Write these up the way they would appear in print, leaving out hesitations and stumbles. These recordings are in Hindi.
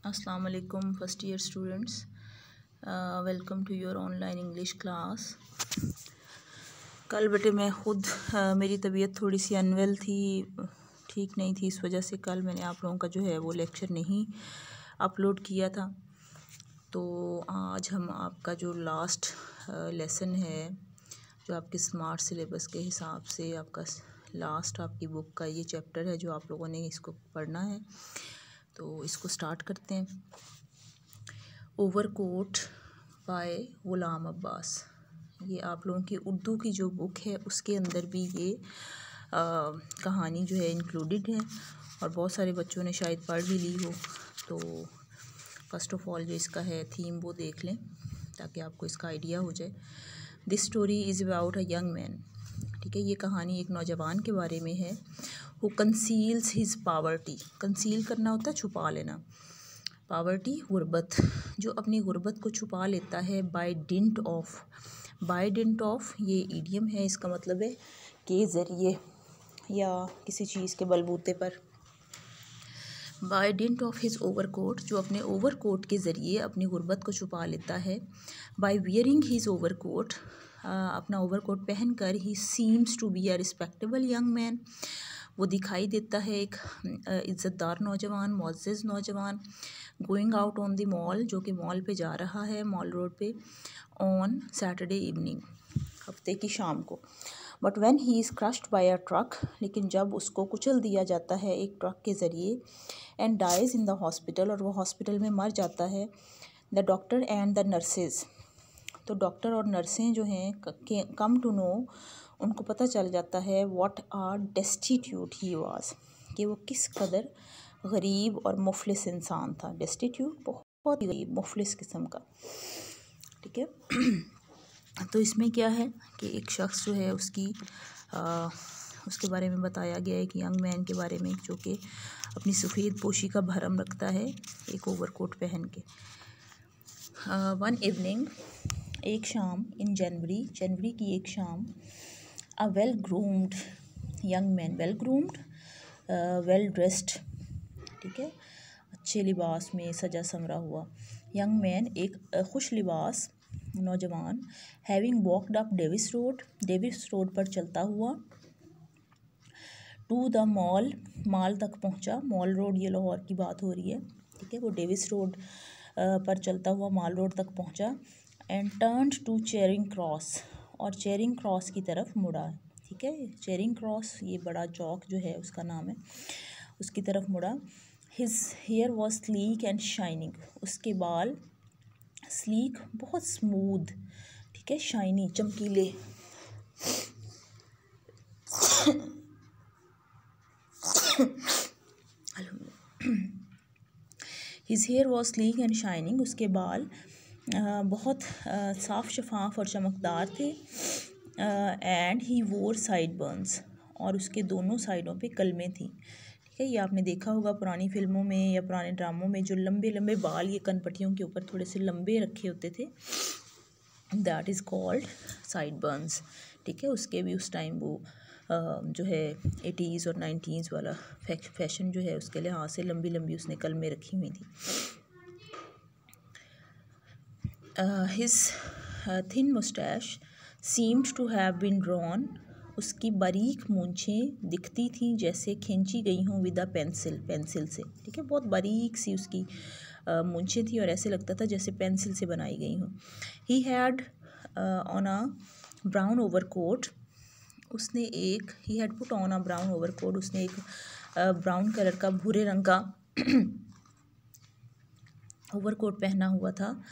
अस्सलाम वालेकुम first year students, welcome to your online English class. कल बेटे मैं ख़ुद मेरी तबीयत थोड़ी सी अनवेल थी, ठीक नहीं थी, इस वजह से कल मैंने आप लोगों का जो है वो लेक्चर नहीं अपलोड किया था। तो आज हम आपका जो लास्ट लेसन है, जो आपके स्मार्ट सिलेबस के हिसाब से आपका लास्ट आपकी बुक का ये चैप्टर है जो आप लोगों ने इसको पढ़ना है, तो इसको स्टार्ट करते हैं। ओवरकोट बाय ग़ुलाम अब्बास, ये आप लोगों की उर्दू की जो बुक है उसके अंदर भी ये कहानी जो है इंक्लूडेड है और बहुत सारे बच्चों ने शायद पढ़ भी ली हो। तो फर्स्ट ऑफ ऑल जो इसका है थीम वो देख लें ताकि आपको इसका आइडिया हो जाए। This story is about a young man, ठीक है। ये कहानी एक नौजवान के बारे में है। Who conceals his poverty, conceal करना होता है छुपा लेना, पावर्टी गुर्बत, जो अपनी गुर्बत को छुपा लेता है। By dint of, by dint of ये ईडियम है, इसका मतलब है के ज़रिए या किसी चीज़ के बलबूते पर। By dint of his overcoat, जो अपने ओवरकोट के ज़रिए अपनी गुर्बत को छुपा लेता है। बाय वियरिंग हिज ओवरकोट, अपना ओवरकोट पहन कर ही seems to be a respectable young man, वो दिखाई देता है एक इज़्ज़तदार नौजवान, मुअज़्ज़ज़ नौजवान। Going out on the mall, जो कि मॉल पे जा रहा है, मॉल रोड पे, ऑन सैटरडे इवनिंग, हफ्ते की शाम को। But when he is crushed by a truck, लेकिन जब उसको कुचल दिया जाता है एक ट्रक के ज़रिए, and dies in the hospital, और वो हॉस्पिटल में मर जाता है। The doctor and the nurses, तो डॉक्टर और नर्सें जो हैं कम टू नो, उनको पता चल जाता है what are destitute he was, कि वो किस कदर गरीब और मुफलिस इंसान था। डेस्टिट्यूट बहुत ही गरीब मुफलिस किस्म का, ठीक है। तो इसमें क्या है कि एक शख्स जो है उसके बारे में बताया गया है, एक यंग मैन के बारे में जो कि अपनी सफ़ेद पोशी का भरम रखता है एक ओवरकोट पहन के। वन इवनिंग, एक शाम, इन जनवरी, जनवरी की एक शाम, a well groomed young man, well groomed well dressed, ठीक है, अच्छे लिबास में सजा संवरा हुआ यंग मैन, एक खुश लिबास नौजवान, having walked up Davis road, Davis road पर चलता हुआ, टू द मॉल, मॉल तक पहुंचा। मॉल रोड ये लाहौर की बात हो रही है, ठीक है। वो डेविस रोड पर चलता हुआ मॉल रोड तक पहुंचा। And turned to Charing Cross, और चेरिंग क्रॉस की तरफ मुड़ा, ठीक है। चेरिंग क्रॉस ये बड़ा चौक जो है उसका नाम है, उसकी तरफ मुड़ा। His hair was sleek and shining, उसके बाल स्लीक बहुत स्मूथ, ठीक है, शाइनी चमकीले। His hair was sleek and shining, उसके बाल बहुत साफ़ शफाफ और चमकदार थे। एंड ही वोर साइड बर्न्स, और उसके दोनों साइडों पे कलमें थी, ठीक है। ये आपने देखा होगा पुरानी फिल्मों में या पुराने ड्रामों में, जो लंबे लंबे बाल ये कनपट्टियों के ऊपर थोड़े से लंबे रखे होते थे, that is called side Burns, ठीक है। उसके भी उस टाइम वो जो है 80s और 90s वाला फैशन जो है उसके लिहाज से लंबी लंबी उसने कलमें रखी हुई थी। His thin moustache seemed to have been drawn, उसकी बारीक मूंछें दिखती थीं जैसे खींची गई हों विद अ पेंसिल, पेंसिल से, ठीक है। बहुत बारीक सी उसकी मूंछें थी और ऐसे लगता था जैसे पेंसिल से बनाई गई हों। He had on a brown overcoat, उसने एक, he had put on a brown overcoat, उसने एक ब्राउन कलर का, भूरे रंग का ओवरकोट पहना हुआ था।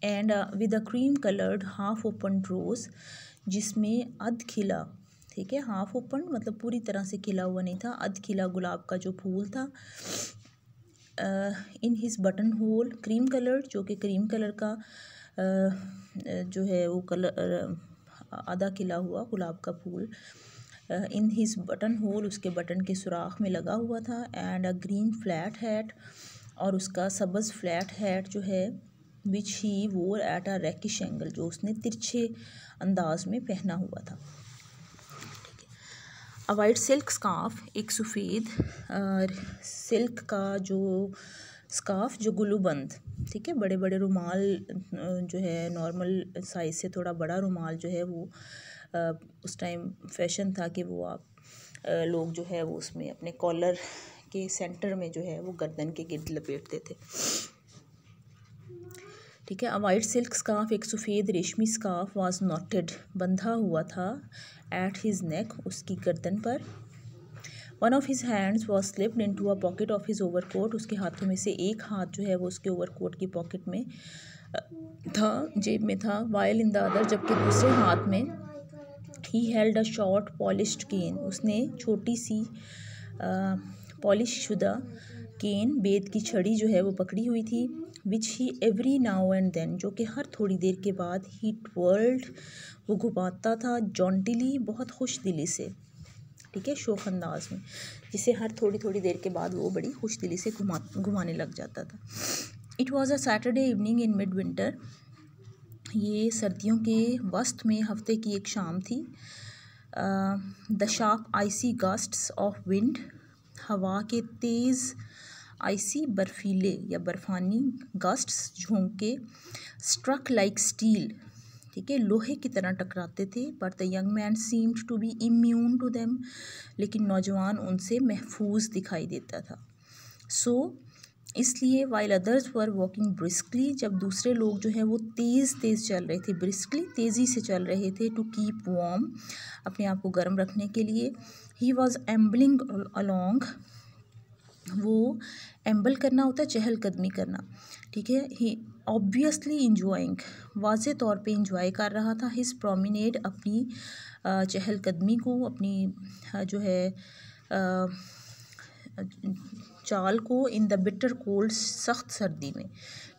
And with a cream coloured half open rose, जिसमें अध खिला, ठीक है, हाफ ओपन मतलब पूरी तरह से खिला हुआ नहीं था, अध खिला गुलाब का जो फूल था। In his button whole, cream coloured, जो कि क्रीम कलर का जो है वो कलर, आधा खिला हुआ गुलाब का फूल। इन हिज बटन होल, उसके बटन के सुराख में लगा हुआ था। And a green flat hat, और उसका सब्ज़ फ्लैट हैट जो है, विच ही वोर एट अ रैकिश एंगल, जो उसने तिरछे अंदाज में पहना हुआ था, ठीक है। अ वाइट सिल्क स्कार्फ, एक सफ़ेद सिल्क का जो स्कार्फ जो गुलूबंद, ठीक है, बड़े बड़े रुमाल जो है नॉर्मल साइज़ से थोड़ा बड़ा रुमाल जो है वो उस टाइम फैशन था कि वो आप लोग जो है वो उसमें अपने कॉलर के सेंटर में जो है वो गर्दन के गिर्द लपेटते थे, ठीक है। अ वाइट सिल्क स्कार्फ, एक सफ़ेद रेशमी स्कार्फ, वाज नॉटेड, बंधा हुआ था, एट हिज नेक, उसकी गर्दन पर। One of his hands was slipped into a pocket of his overcoat, उसके हाथों में से एक हाथ जो है वो उसके ओवरकोट की पॉकेट में था, जेब में था। वाइल इन द अदर, जबकि दूसरे हाथ में ही held a short polished cane, उसने छोटी सी पॉलिश शुदा केन, बेत की छड़ी जो है वो पकड़ी हुई थी। विच ही एवरी नाउ एंड देन, जो कि हर थोड़ी देर के बाद ही ट्वर्ल्ड, वो घुमाता था, जॉन्टिली, बहुत खुश दिली से, ठीक है, शौक अंदाज में, जिसे हर थोड़ी थोड़ी देर के बाद वो बड़ी खुश दिली से घुमाने लग जाता था। It was a Saturday evening in mid winter, ये सर्दियों के वस्त में हफ्ते की एक शाम थी। The sharp icy gusts of wind, हवा के तेज़ आइसी बर्फीले या बर्फानी गस्ट्स, झोंके, स्ट्रक लाइक स्टील, ठीक है, लोहे की तरह टकराते थे। But the young man seemed to be immune to them, लेकिन नौजवान उनसे महफूज दिखाई देता था। सो इसलिए while others were walking briskly, जब दूसरे लोग जो हैं वो तेज़ तेज़ चल रहे थे, ब्रिस्कली तेज़ी से चल रहे थे, टू कीप वार्म, अपने आप को गर्म रखने के लिए। ही वॉज एम्बलिंग अलॉन्ग, वो एम्बल करना होता है चहलकदमी करना, ठीक है। ही ऑब्वियसली इंजॉइंग, वाज़े तौर पे इंजॉय कर रहा था, हिज प्रोमिनेड, अपनी चहलकदमी को, अपनी जो है चाल को, इन द बिटर कोल्ड, सख्त सर्दी में,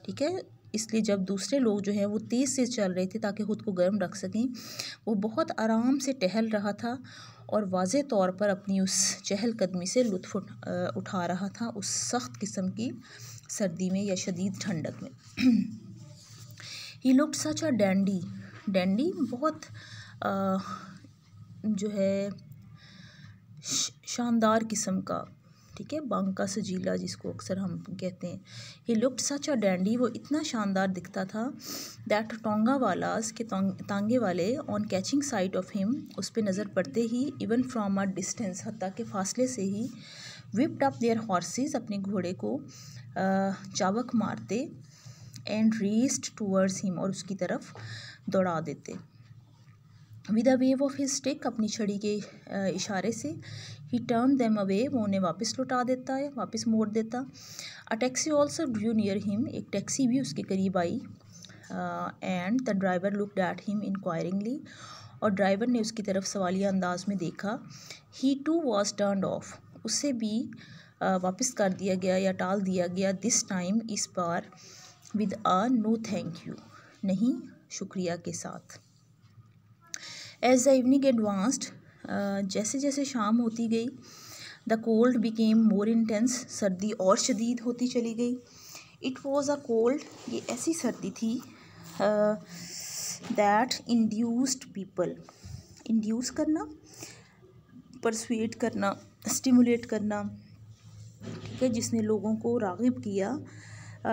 ठीक है। इसलिए जब दूसरे लोग जो हैं वो तेज़ से चल रहे थे ताकि ख़ुद को गर्म रख सकें, वो बहुत आराम से टहल रहा था और वाज़े तौर पर अपनी उस चहलकदमी से लुत्फ़ उठा रहा था उस सख्त किस्म की सर्दी में या शदीद ठंडक में। He looked such a dandy, dandy बहुत जो है शानदार किस्म का, ठीक है, बांका सजीला जिसको अक्सर हम कहते हैं। He looked such a dandy, वो इतना शानदार दिखता था, दैट टोंगा वालास के तांगे वाले, on catching site of him, उस पर नज़र पड़ते ही, इवन फ्रॉम अ डिस्टेंस, हत्ता के फासले से ही, विप्ड अप देयर हॉर्सेस, अपने घोड़े को चाबक मारते, एंड रेस्ड टूवर्ड्स हिम, और उसकी तरफ दौड़ा देते। With a wave of his stick, अपनी छड़ी के इशारे से, ही टर्न देम अवे, वो उन्हें वापस लौटा देता है, वापस मोड़ देता। A taxi also drew near him, एक टैक्सी भी उसके करीब आई। And the driver looked at him inquiringly, और ड्राइवर ने उसकी तरफ सवालिया अंदाज में देखा। He too was turned off, उससे भी वापस कर दिया गया या टाल दिया गया। दिस टाइम, इस बार, with a no thank you, नहीं शुक्रिया के साथ। एज द इवनिंग एडवांस्ड, जैसे जैसे शाम होती गई, the cold became more intense, सर्दी और शदीद होती चली गई। इट वॉज़ अ कोल्ड, ये ऐसी सर्दी थी, दैट इंड्यूस्ड पीपल, इंड्यूस करना, परसुएट करना, स्टिमुलेट करना, ठीक है, जिसने लोगों को राग़िब किया,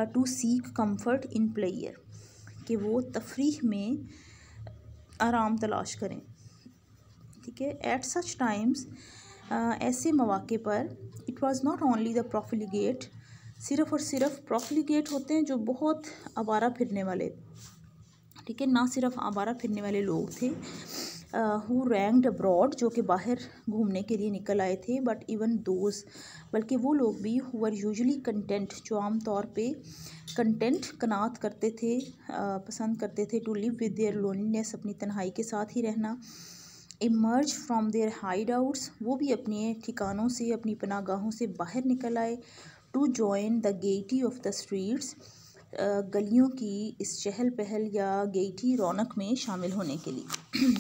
to seek comfort in player, कि वो तफरीह में आराम तलाश करें, ठीक है। एट सच टाइम्स, ऐसे मौके पर, it was not only the profligate, सिर्फ़ और सिर्फ प्रोफिलिगेट होते हैं जो बहुत आवारा फिरने वाले, ठीक है, ना सिर्फ आवारा फिरने वाले लोग थे, हु रैंक्ड अब्रॉड, जो कि बाहर घूमने के लिए निकल आए थे, बट इवन दोज, बल्कि वो लोग भी, हु आर यूजुअली कंटेंट, जो आम तौर पे कंटेंट कनात करते थे, पसंद करते थे, to live with their loneliness, अपनी तन्हाई के साथ ही रहना। Emerge from their hideouts, वो भी अपने ठिकानों से, अपनी पनागाहों से बाहर निकल आए। To join the gaiety of the streets, गलियों की इस चहल पहल या गेटी रौनक में शामिल होने के लिए।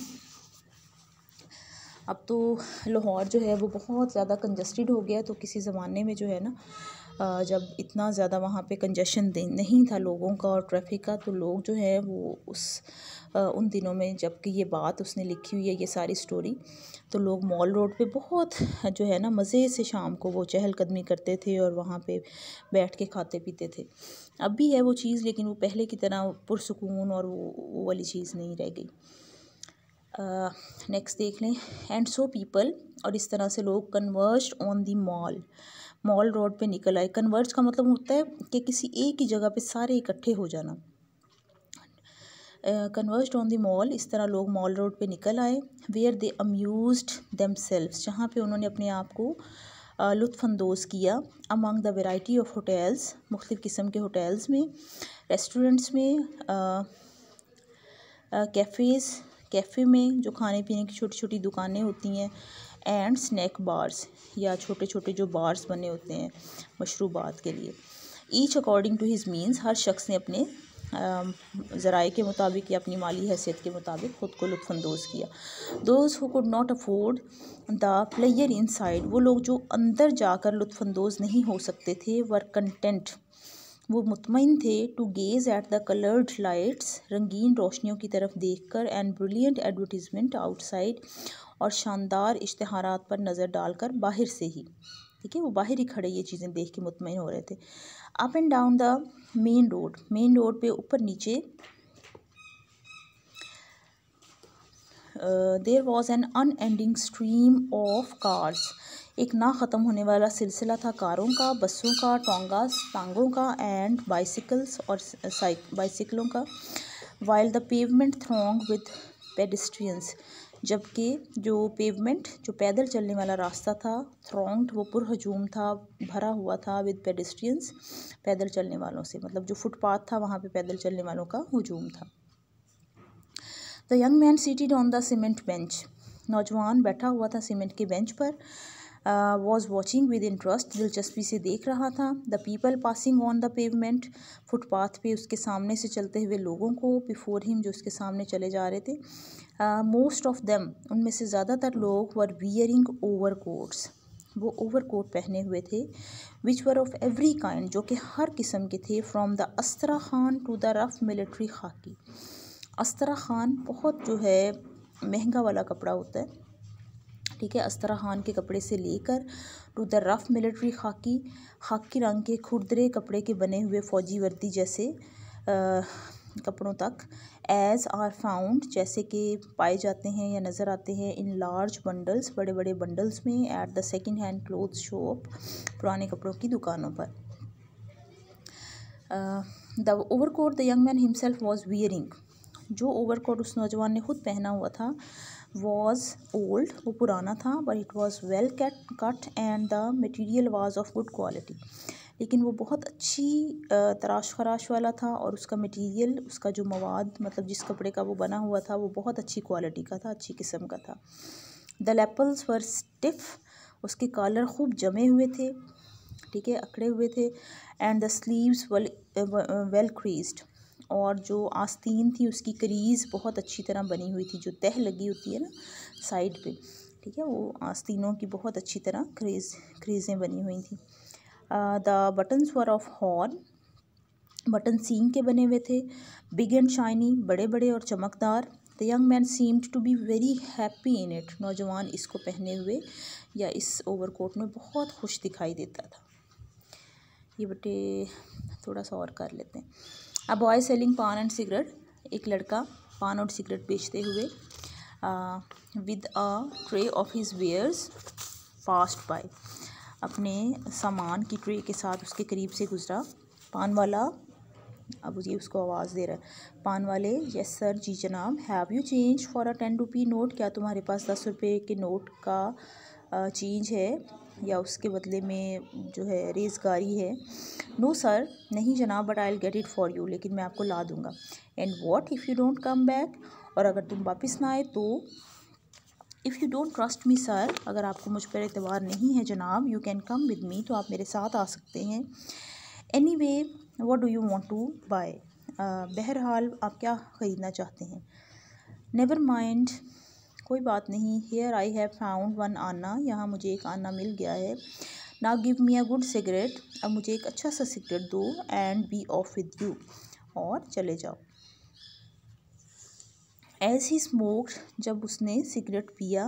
अब तो लाहौर जो है वो बहुत ज़्यादा कंजस्टेड हो गया, तो किसी ज़माने में जो है ना जब इतना ज़्यादा वहाँ पे कंजेशन नहीं था लोगों का और ट्रैफिक का, तो लोग जो है वो उन दिनों में, जबकि ये बात उसने लिखी हुई है ये सारी स्टोरी, तो लोग मॉल रोड पे बहुत जो है ना मज़े से शाम को वो चहलकदमी करते थे और वहाँ पे बैठ के खाते पीते थे। अब भी है वो चीज़, लेकिन वो पहले की तरह पुरसुकून और वो वाली चीज़ नहीं रह गई। नेक्स्ट देख लें। एंड सो पीपल, और इस तरह से लोग कन्वर्ज्ड ऑन दी मॉल रोड पे निकल आए। कन्वर्ज का मतलब होता है कि किसी एक ही जगह पे सारे इकट्ठे हो जाना। कन्वर्ज्ड ऑन द मॉल, इस तरह लोग मॉल रोड पे निकल आए। वेयर दे अम्यूज्ड देमसेल्व्स, जहाँ पे उन्होंने अपने आप को लुत्फ़अंदोज़ किया। Among the variety of hotels, मुख्तलिफ़ किस्म के होटल्स में, रेस्टोरेंट्स में, कैफ़े में जो खाने पीने की छोटी छोटी दुकानें होती हैं, एंड स्नैक बार्स, या छोटे छोटे जो बार्स बने होते हैं मशरूबात के लिए। Each according to his means, हर शख्स ने अपने ज़राए के मुताबिक या अपनी माली हैसियत के मुताबिक ख़ुद को लुत्फ़अंदोज़ किया। Those who could not afford the player inside, वो लोग जो अंदर जाकर लुत्फ़अंदोज़ नहीं हो सकते थे, वर कंटेंट, वो मुतमईन थे, to gaze at the coloured lights, रंगीन रोशनियों की तरफ देखकर, एंड ब्रिलियंट एडवर्टीज़मेंट आउटसाइड, और शानदार इश्तिहारात पर नज़र डालकर बाहर से ही, ठीक है, वो बाहर ही खड़े ये चीज़ें देख के मुतमईन हो रहे थे। Up and down the main road पे ऊपर नीचे, there was an unending stream of cars, एक ना ख़त्म होने वाला सिलसिला था कारों का, बसों का, टांगों का, एंड बाइसिकल्स, और बाइसिकलों का। While the pavement thronged with pedestrians, जबकि जो पेवमेंट, जो पैदल चलने वाला रास्ता था, थ्रोंग्ड, वो पुरहजूम था, भरा हुआ था, विद पेडेस्ट्रियंस, पैदल चलने वालों से, मतलब जो फुटपाथ था वहाँ पे पैदल चलने वालों का हुजूम था। The young man seated on the cement bench, नौजवान बैठा हुआ था सीमेंट के बेंच पर। वॉज वॉचिंग विद इंटरेस्ट, दिलचस्पी से देख रहा था। The people passing on the pavement, footpath पे उसके सामने से चलते हुए लोगों को, बिफोर हिम, जो उसके सामने चले जा रहे थे। मोस्ट ऑफ देम, उनमें से ज़्यादातर लोग, वर वियरिंग ओवर कोट्स, वो ओवर कोट पहने हुए थे। Which were of every kind, जो कि हर किस्म के थे। From the astrakhan to the rough military khaki, astrakhan बहुत जो है महंगा वाला कपड़ा होता है, ठीक है, अस्त्रखान के कपड़े से लेकर टू द रफ मिलिट्री खाकी रंग के खुरदरे कपड़े के बने हुए फ़ौजी वर्दी जैसे कपड़ों तक। एज आर फाउंड, जैसे कि पाए जाते हैं या नज़र आते हैं, इन लार्ज बंडल्स, बड़े बड़े बंडल्स में, at the second hand cloth shop, पुराने कपड़ों की दुकानों पर। The overcoat the young man himself was wearing, जो ओवरकोट उस नौजवान ने खुद पहना हुआ था, वॉज ओल्ड, वो पुराना था, but it was well cut and the material was of good quality, लेकिन वो बहुत अच्छी तराश खराश वाला था, और उसका मटीरियल, उसका जो मवाद, मतलब जिस कपड़े का वो बना हुआ था, वो बहुत अच्छी क्वालिटी का था, अच्छी किस्म का था। द लेपल्स वर स्टिफ, उसके कॉलर खूब जमे हुए थे, ठीक है, अकड़े हुए थे। And the sleeves well creased, और जो आस्तीन थी उसकी क्रीज़ बहुत अच्छी तरह बनी हुई थी, जो तह लगी होती है ना साइड पे, ठीक है, वो आस्तीनों की बहुत अच्छी तरह क्रीज़ें बनी हुई थी। The buttons were of horn, button सींग के बने हुए थे। बिग एंड शाइनी, बड़े बड़े और चमकदार। The young man seemed to be very happy in it, नौजवान इसको पहने हुए या इस ओवरकोट में बहुत खुश दिखाई देता था। ये बेटे थोड़ा सा और कर लेते हैं। A boy selling paan and cigarette, एक लड़का पान और सिगरेट बेचते हुए, with a tray of his wares past by, अपने सामान की ट्रे के साथ उसके करीब से गुजरा। पान वाला, अब ये उसको आवाज़ दे रहा है, पान वाले, यस सर, जी जनाब। Have you change for a 10 rupee note, क्या तुम्हारे पास 10 रुपये के नोट का चेंज है, या उसके बदले में जो है रेज़गारी है। नो सर, नहीं जनाब, but I will get it for you, लेकिन मैं आपको ला दूँगा। And what if you don't come back, और अगर तुम वापस ना आए तो। If you don't trust me sir, अगर आपको मुझ पर एतबार नहीं है जनाब, you can come with me, तो आप मेरे साथ आ सकते हैं। Anyway what do you want to buy, बहरहाल आप क्या ख़रीदना चाहते हैं। नेवर माइंड, कोई बात नहीं। Here I have found one anna, यहाँ मुझे एक आना मिल गया है। Now give me a good cigarette, अब मुझे एक अच्छा सा सिगरेट दो, and be off with you, और चले जाओ। एज ही स्मोक्ड, जब उसने सिगरेट पिया,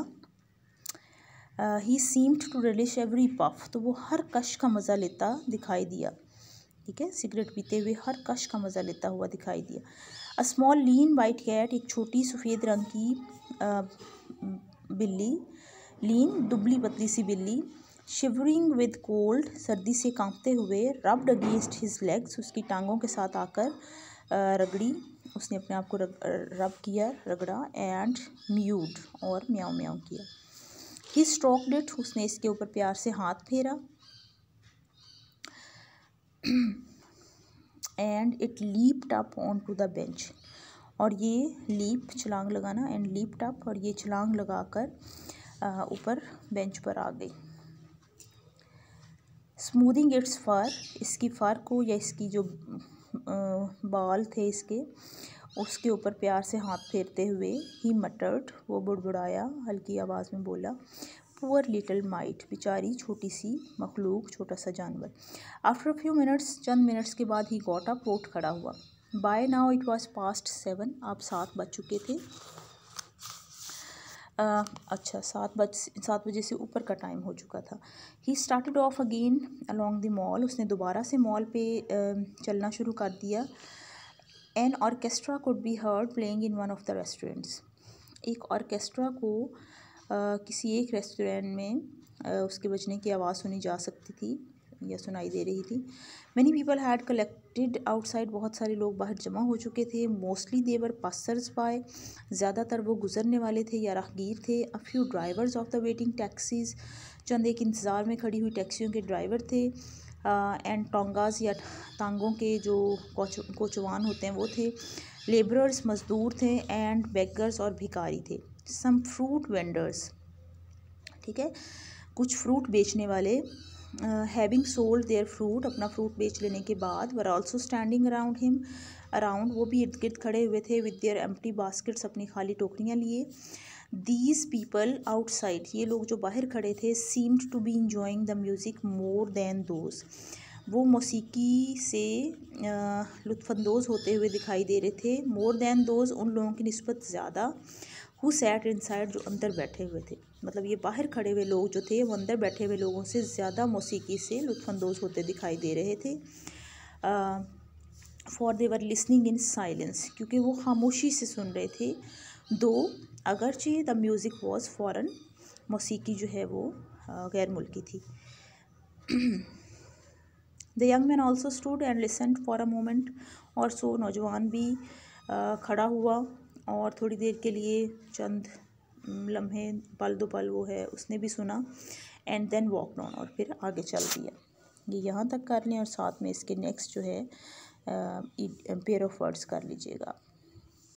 he seemed to relish every puff, तो वो हर कश का मज़ा लेता दिखाई दिया। ठीक है, सिगरेट पीते हुए हर कश का मज़ा लेता हुआ दिखाई दिया। A small lean white cat, एक छोटी सफ़ेद रंग की बिल्ली, लीन दुबली पतली सी बिल्ली, शिवरिंग विद कोल्ड, सर्दी से कांपते हुए, रब्ड अगेंस्ट हिज लेग्स, उसकी टांगों के साथ आकर रगड़ी, उसने अपने आप को रब किया, रगड़ा, एंड म्यूड, और म्याऊ म्याऊ किया। ही स्ट्रोक्ड इट, उसने इसके ऊपर प्यार से हाथ फेरा, and it leaped up on to the bench, और ये लीप छलांग लगाना, एंड लीप्ड अप, और ये छलांग लगाकर ऊपर बेंच पर आ गई। स्मूदिंग इट्स फर, इसकी फर को या इसकी जो बाल थे इसके, उसके ऊपर प्यार से हाथ फेरते हुए, ही मटर्ड, वो बुड़बुड़ाया, हल्की आवाज़ में बोला, पुअर लिटिल माइट, बेचारी छोटी सी मखलूक, छोटा सा जानवर। आफ्टर अ फ्यू मिनट्स, चंद मिनट्स के बाद, ही गॉट अप, उठ खड़ा हुआ। By now it was past 7, अब 7 बज चुके थे। अच्छा, 7 बजे से ऊपर का टाइम हो चुका था। He started off again along the mall, उसने दोबारा से मॉल पे चलना शुरू कर दिया। An orchestra could be heard playing in one of the restaurants, एक ऑर्केस्ट्रा को किसी एक रेस्टोरेंट में उसके बजने की आवाज़ सुनी जा सकती थी या सुनाई दे रही थी। Many people had collected outside, बहुत सारे लोग बाहर जमा हो चुके थे। मोस्टली देवर पासर्स बाय, ज़्यादातर वो गुजरने वाले थे या राहगीर थे। A few drivers of the waiting taxis, चंद एक इंतज़ार में खड़ी हुई टैक्सियों के ड्राइवर थे। एंड टोंगाज, या तांगों के जो कोचवान होते हैं वो थे। लेबरर्स, मज़दूर थे। एंड बेगर्स, और भिखारी थे। सम फ्रूट वेंडर्स, ठीक है, कुछ फ्रूट बेचने वाले, हैविंग सोल्ड देयर फ्रूट, अपना फ्रूट बेच लेने के बाद, were also standing around him, around, वो भी इर्द गिर्द खड़े हुए थे, विद देयर एम्प्टी बास्केट्स, अपनी खाली टोकरियाँ लिए। दीज पीपल आउटसाइड, ये लोग जो बाहर खड़े थे, seemed to be enjoying the music more than those, वो मौसीकी से लुत्फ़अंदोज़ होते हुए दिखाई दे रहे थे। मोर दैन दोज, उन लोगों की निस्बत ज़्यादा। हु सैट इनसाइड, जो अंदर बैठे हुए थे, मतलब ये बाहर खड़े हुए लोग जो थे वो अंदर बैठे हुए लोगों से ज़्यादा मौसीकी से लुत्फ़अंदोज़ होते दिखाई दे रहे थे। For they were listening in silence, क्योंकि वो खामोशी से सुन रहे थे। दो, अगरचे द म्यूज़िक वॉज फॉरन, मौसीकी जो है वो गैर मुल्की थी। The young man also stood and listened for a moment, और सो नौजवान भी खड़ा हुआ और थोड़ी देर के लिए, चंद लम्हे, पल दो पल वो है, उसने भी सुना। एंड देन वॉक ऑन, और फिर आगे चल दिया। ये यहाँ तक कर लें, और साथ में इसके नेक्स्ट जो है पेयर ऑफ वर्ड्स कर लीजिएगा।